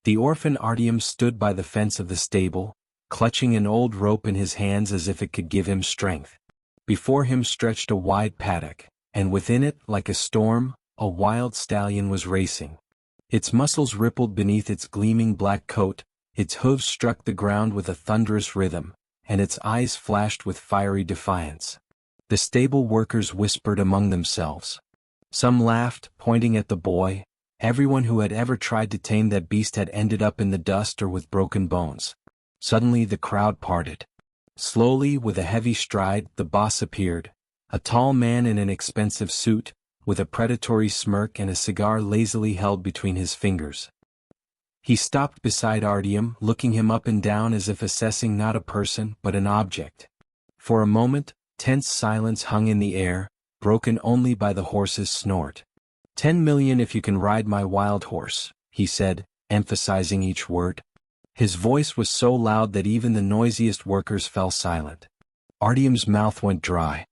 The orphan Artyom stood by the fence of the stable, clutching an old rope in his hands as if it could give him strength. Before him stretched a wide paddock, and within it, like a storm, a wild stallion was racing. Its muscles rippled beneath its gleaming black coat, its hooves struck the ground with a thunderous rhythm, and its eyes flashed with fiery defiance. The stable workers whispered among themselves. Some laughed, pointing at the boy. Everyone who had ever tried to tame that beast had ended up in the dust or with broken bones. Suddenly the crowd parted. Slowly, with a heavy stride, the boss appeared, a tall man in an expensive suit, with a predatory smirk and a cigar lazily held between his fingers. He stopped beside Artyom, looking him up and down as if assessing not a person but an object. For a moment, tense silence hung in the air, broken only by the horse's snort. 10 million if you can ride my wild horse, he said, emphasizing each word. His voice was so loud that even the noisiest workers fell silent. Artyom's mouth went dry.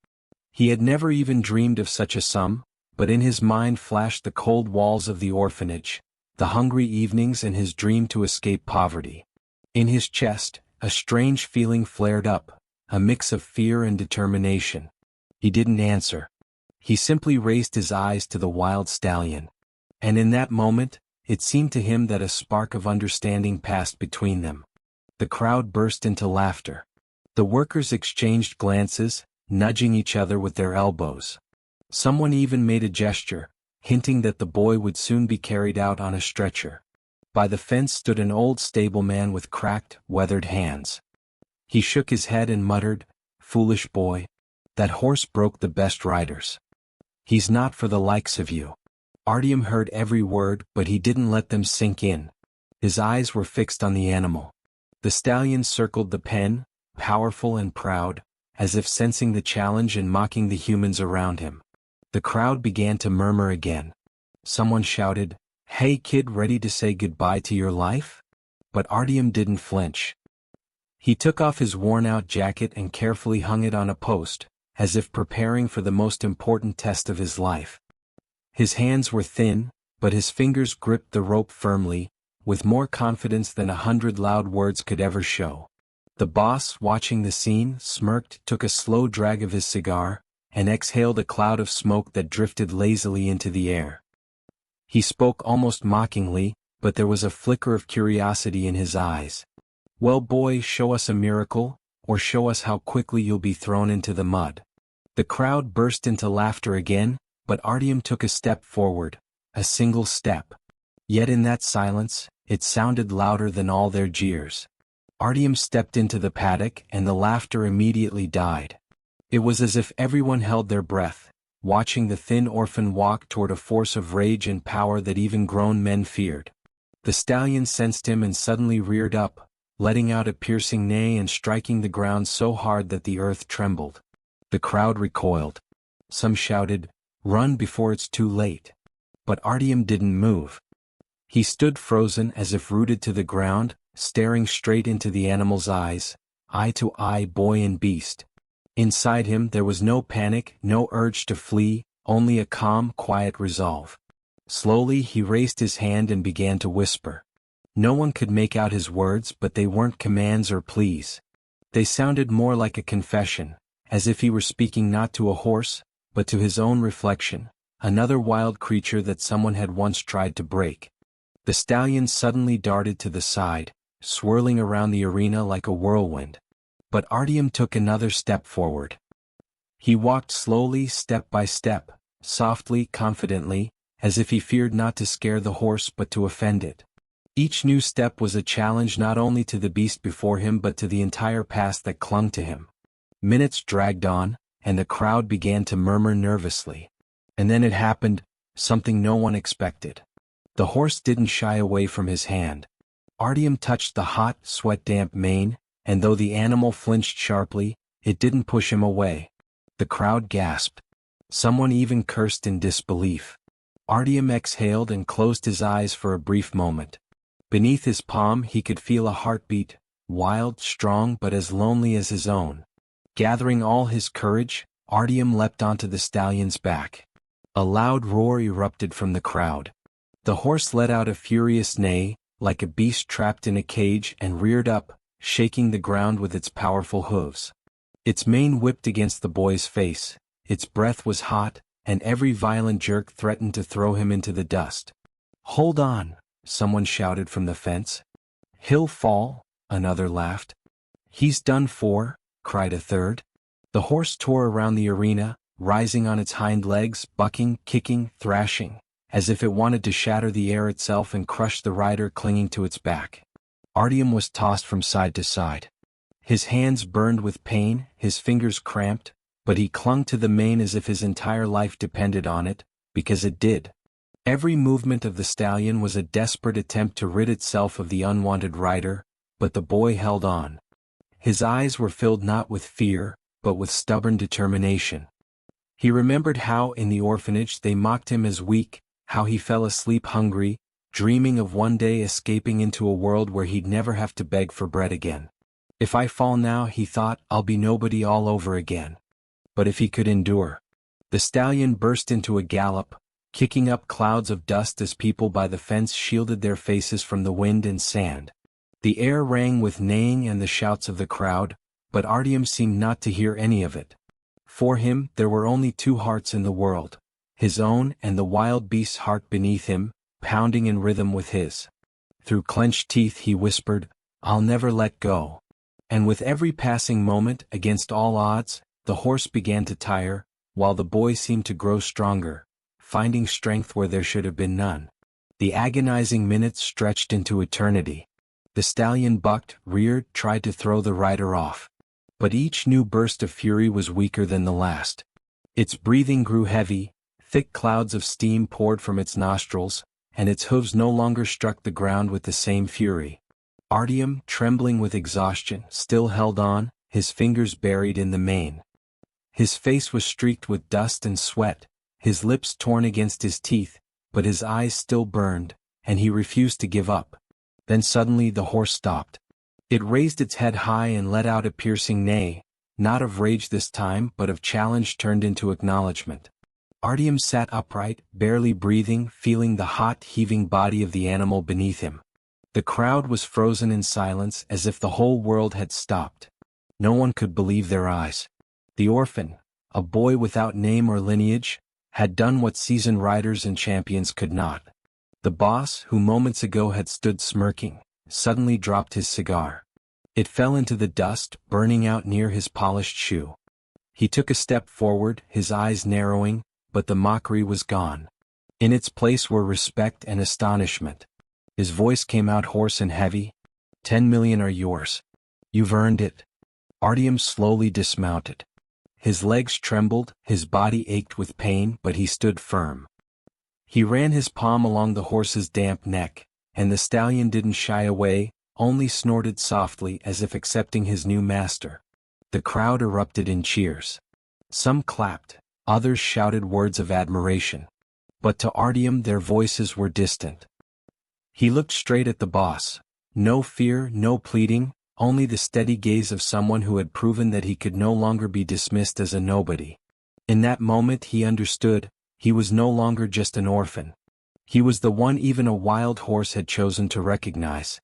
He had never even dreamed of such a sum, but in his mind flashed the cold walls of the orphanage, the hungry evenings and his dream to escape poverty. In his chest, a strange feeling flared up, a mix of fear and determination. He didn't answer. He simply raised his eyes to the wild stallion. And in that moment, it seemed to him that a spark of understanding passed between them. The crowd burst into laughter. The workers exchanged glances, nudging each other with their elbows. Someone even made a gesture, hinting that the boy would soon be carried out on a stretcher. By the fence stood an old stableman with cracked, weathered hands. He shook his head and muttered, "Foolish boy. That horse broke the best riders. He's not for the likes of you." Artyom heard every word, but he didn't let them sink in. His eyes were fixed on the animal. The stallion circled the pen, powerful and proud, as if sensing the challenge and mocking the humans around him. The crowd began to murmur again. Someone shouted, "Hey kid, ready to say goodbye to your life?" But Artyom didn't flinch. He took off his worn-out jacket and carefully hung it on a post, as if preparing for the most important test of his life. His hands were thin, but his fingers gripped the rope firmly, with more confidence than 100 loud words could ever show. The boss, watching the scene, smirked, took a slow drag of his cigar, and exhaled a cloud of smoke that drifted lazily into the air. He spoke almost mockingly, but there was a flicker of curiosity in his eyes. "Well boy, show us a miracle, or show us how quickly you'll be thrown into the mud." The crowd burst into laughter again, but Artyom took a step forward, a single step. Yet in that silence, it sounded louder than all their jeers. Artyom stepped into the paddock and the laughter immediately died. It was as if everyone held their breath, watching the thin orphan walk toward a force of rage and power that even grown men feared. The stallion sensed him and suddenly reared up, letting out a piercing neigh and striking the ground so hard that the earth trembled. The crowd recoiled. Some shouted, "Run before it's too late." But Artyom didn't move. He stood frozen as if rooted to the ground, staring straight into the animal's eyes, eye to eye, boy and beast. Inside him there was no panic, no urge to flee, only a calm, quiet resolve. Slowly he raised his hand and began to whisper. No one could make out his words, but they weren't commands or pleas. They sounded more like a confession, as if he were speaking not to a horse, but to his own reflection, another wild creature that someone had once tried to break. The stallion suddenly darted to the side, swirling around the arena like a whirlwind. But Artyom took another step forward. He walked slowly, step by step, softly, confidently, as if he feared not to scare the horse but to offend it. Each new step was a challenge not only to the beast before him but to the entire past that clung to him. Minutes dragged on, and the crowd began to murmur nervously. And then it happened, something no one expected. The horse didn't shy away from his hand. Artyom touched the hot, sweat-damp mane, and though the animal flinched sharply, it didn't push him away. The crowd gasped. Someone even cursed in disbelief. Artyom exhaled and closed his eyes for a brief moment. Beneath his palm he could feel a heartbeat, wild, strong but as lonely as his own. Gathering all his courage, Artyom leapt onto the stallion's back. A loud roar erupted from the crowd. The horse let out a furious neigh, like a beast trapped in a cage, and reared up, shaking the ground with its powerful hooves. Its mane whipped against the boy's face, its breath was hot, and every violent jerk threatened to throw him into the dust. "Hold on," someone shouted from the fence. "He'll fall," another laughed. "He's done for," cried a third. The horse tore around the arena, rising on its hind legs, bucking, kicking, thrashing, as if it wanted to shatter the air itself and crush the rider clinging to its back. Artyom was tossed from side to side. His hands burned with pain, his fingers cramped, but he clung to the mane as if his entire life depended on it, because it did. Every movement of the stallion was a desperate attempt to rid itself of the unwanted rider, but the boy held on. His eyes were filled not with fear, but with stubborn determination. He remembered how in the orphanage they mocked him as weak, how he fell asleep hungry, dreaming of one day escaping into a world where he'd never have to beg for bread again. "If I fall now," he thought, "I'll be nobody all over again." But if he could endure. The stallion burst into a gallop, kicking up clouds of dust as people by the fence shielded their faces from the wind and sand. The air rang with neighing and the shouts of the crowd, but Artyom seemed not to hear any of it. For him, there were only two hearts in the world, his own and the wild beast's heart beneath him, pounding in rhythm with his. Through clenched teeth he whispered, "I'll never let go." And with every passing moment, against all odds, the horse began to tire, while the boy seemed to grow stronger, finding strength where there should have been none. The agonizing minutes stretched into eternity. The stallion bucked, reared, tried to throw the rider off. But each new burst of fury was weaker than the last. Its breathing grew heavy, thick clouds of steam poured from its nostrils, and its hooves no longer struck the ground with the same fury. Artyom, trembling with exhaustion, still held on, his fingers buried in the mane. His face was streaked with dust and sweat, his lips torn against his teeth, but his eyes still burned, and he refused to give up. Then suddenly the horse stopped. It raised its head high and let out a piercing neigh, not of rage this time but of challenge turned into acknowledgement. Artyom sat upright, barely breathing, feeling the hot, heaving body of the animal beneath him. The crowd was frozen in silence as if the whole world had stopped. No one could believe their eyes. The orphan, a boy without name or lineage, had done what seasoned riders and champions could not. The boss, who moments ago had stood smirking, suddenly dropped his cigar. It fell into the dust, burning out near his polished shoe. He took a step forward, his eyes narrowing, but the mockery was gone. In its place were respect and astonishment. His voice came out hoarse and heavy. 10 million are yours. You've earned it." Artyom slowly dismounted. His legs trembled, his body ached with pain, but he stood firm. He ran his palm along the horse's damp neck, and the stallion didn't shy away, only snorted softly as if accepting his new master. The crowd erupted in cheers. Some clapped, others shouted words of admiration. But to Artyom their voices were distant. He looked straight at the boss. No fear, no pleading, only the steady gaze of someone who had proven that he could no longer be dismissed as a nobody. In that moment he understood, he was no longer just an orphan. He was the one even a wild horse had chosen to recognize.